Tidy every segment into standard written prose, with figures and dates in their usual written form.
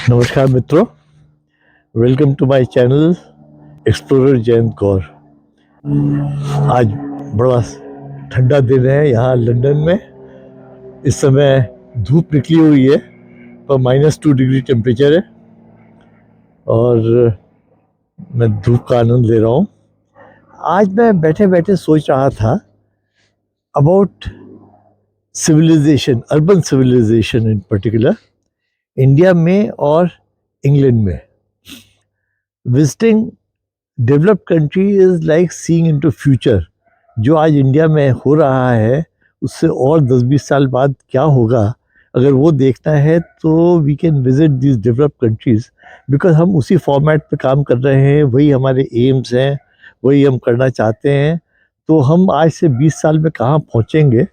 नमस्कार मित्रों, welcome to my channel explorer Jayant Kaur. आज बड़ा ठंडा दिन है यहाँ लंदन में। इस समय धूप निकली हुई है पर -2 डिग्री टेम्परेचर है और मैं धूप का आनंद ले रहा हूँ। आज मैं बैठे बैठे सोच रहा था about civilization, urban civilization in particular, India में और इंग्लैंड में। Visiting developed country is like seeing into future. जो आज इंडिया में हो रहा है उससे और 10-20 साल बाद क्या होगा, अगर वो देखना है तो we can visit this developed countries, because हम उसी फॉर्मेट पे काम कर रहे हैं, वही हमारे एम्स हैं, वही हम करना चाहते हैं। तो हम आज से 20 साल में कहाँ पहुँचेंगे?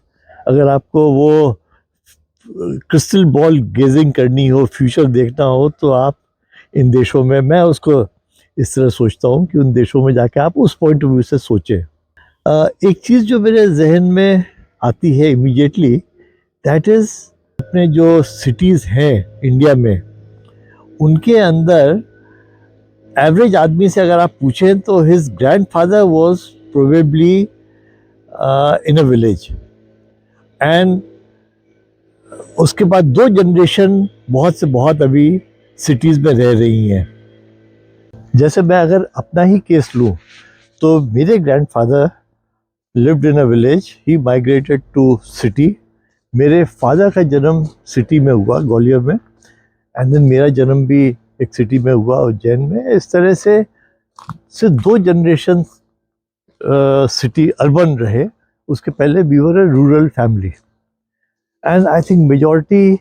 अगर आपको वो क्रिस्टल बॉल गेजिंग करनी हो, फ्यूचर देखना हो, तो आप इन देशों में, मैं उसको इस तरह सोचता हूँ कि उन देशों में जाके आप उस पॉइंट ऑफ व्यू से सोचें। एक चीज़ जो मेरे जहन में आती है इमीडिएटली, दैट इज़ अपने जो सिटीज़ हैं इंडिया में, उनके अंदर एवरेज आदमी से अगर आप पूछें तो his grandfather was probably in a village, and उसके बाद 2 जनरेशन बहुत से बहुत अभी सिटीज़ में रह रही हैं। जैसे मैं अगर अपना ही केस लूँ तो मेरे grandfather lived in a village, he migrated to city. मेरे फादर का जन्म सिटी में हुआ, ग्वालियर में, एंड देन मेरा जन्म भी एक सिटी में हुआ, उज्जैन में। इस तरह से 2 जनरेशन सिटी अर्बन रहे। उसके पहले we were a rural family, and I think majority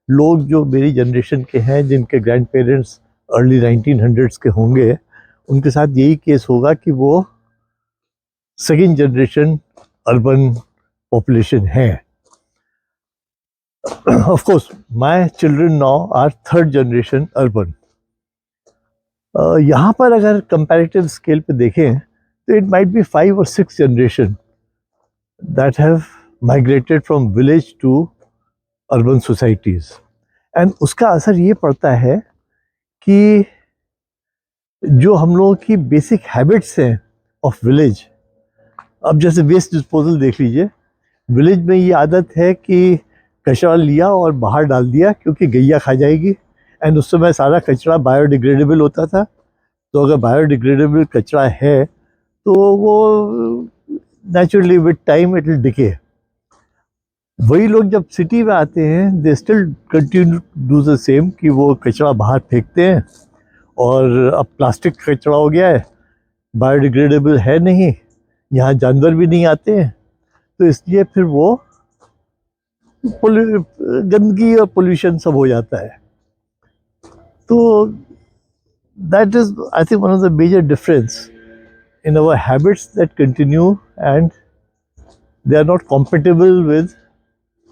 लोग जो मेरी जनरेशन के हैं, जिनके ग्रैंड पेरेंट्स अर्ली 1900s के होंगे, उनके साथ यही केस होगा कि वो सेकेंड जनरेशन अर्बन पॉपुलेशन है। Of course my children now are third generation urban. यहाँ पर अगर कंपैरेटिव स्केल पे देखें तो it might be 5 or 6 generation that have migrated from village to urban societies, and उसका असर ये पड़ता है कि जो हम लोगों की बेसिक हैबिट्स हैं ऑफ विलेज, अब जैसे वेस्ट डिस्पोजल देख लीजिए। विलेज में ये आदत है कि कचरा लिया और बाहर डाल दिया क्योंकि गैया खा जाएगी, एंड उस समय सारा कचरा बायोडिग्रेडेबल होता था। तो अगर बायोडिग्रेडेबल कचरा है तो वो naturally with time it will decay. वही लोग जब सिटी में आते हैं, they still continue to do the same, कि वो कचरा बाहर फेंकते हैं, और अब प्लास्टिक कचरा हो गया है, बायोडिग्रेडेबल है नहीं, यहाँ जानवर भी नहीं आते हैं, तो इसलिए फिर वो गंदगी और पोल्यूशन सब हो जाता है। तो that is I think one of the major difference in our habits that continue, and they are not compatible with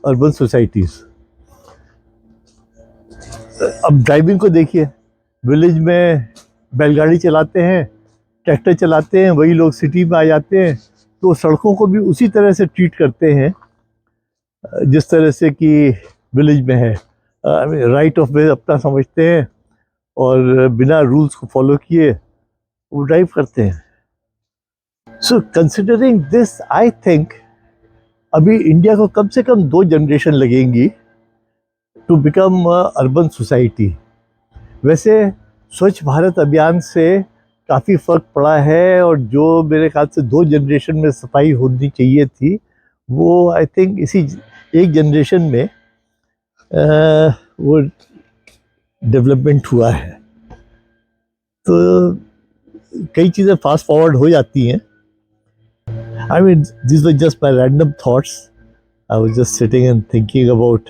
urban societies. अब ड्राइविंग को देखिए, विलेज में बैलगाड़ी चलाते हैं, ट्रैक्टर चलाते हैं, वही लोग सिटी में आ जाते हैं तो सड़कों को भी उसी तरह से ट्रीट करते हैं जिस तरह से कि विलेज में है। राइट ऑफ वे अपना समझते हैं और बिना रूल्स को फॉलो किए वो ड्राइव करते हैं। So considering this, I think अभी इंडिया को कम से कम 2 जनरेशन लगेंगी टू बिकम अर्बन सोसाइटी। वैसे स्वच्छ भारत अभियान से काफ़ी फ़र्क पड़ा है, और जो मेरे ख्याल से 2 जनरेशन में सफाई होनी चाहिए थी, वो आई थिंक इसी एक जनरेशन में वो डेवलपमेंट हुआ है। तो कई चीज़ें फास्ट फॉरवर्ड हो जाती हैं। I mean this was just my random thoughts. I was just sitting and thinking about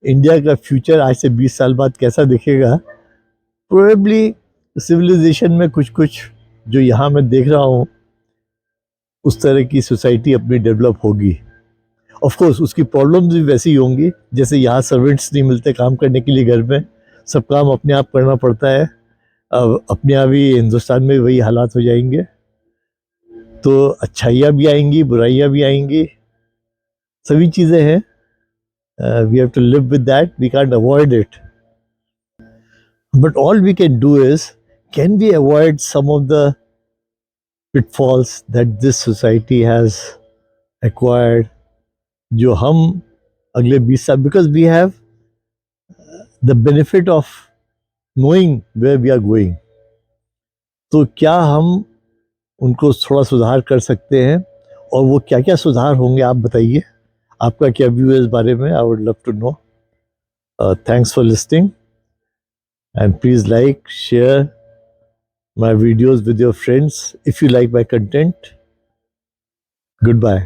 India का फ्यूचर आज से 20 साल बाद कैसा दिखेगा। प्रोबेबली सिविलाइजेशन में कुछ कुछ जो यहाँ मैं देख रहा हूँ, उस तरह की सोसाइटी अपनी डेवलप होगी। ऑफ कोर्स उसकी प्रॉब्लम्स भी वैसी ही होंगी, जैसे यहाँ सर्वेंट्स नहीं मिलते काम करने के लिए, घर में सब काम अपने आप करना पड़ता है। अब अपने आप ही हिंदुस्तान में वही हालात हो जाएंगे। तो अच्छाइयाँ भी आएंगी, बुराइयाँ भी आएंगी, सभी चीज़ें हैं। We have to live with that, we can't avoid it. But all we can do is, can we avoid some of the pitfalls that this society has acquired, जो हम अगले 20 साल, because we have the benefit of knowing where we are going, तो क्या हम उनको थोड़ा सुधार कर सकते हैं, और वो क्या क्या सुधार होंगे आप बताइए, आपका क्या व्यू है इस बारे में? I would love to know. Thanks for listening and please like share my videos with your friends if you like my content. Goodbye.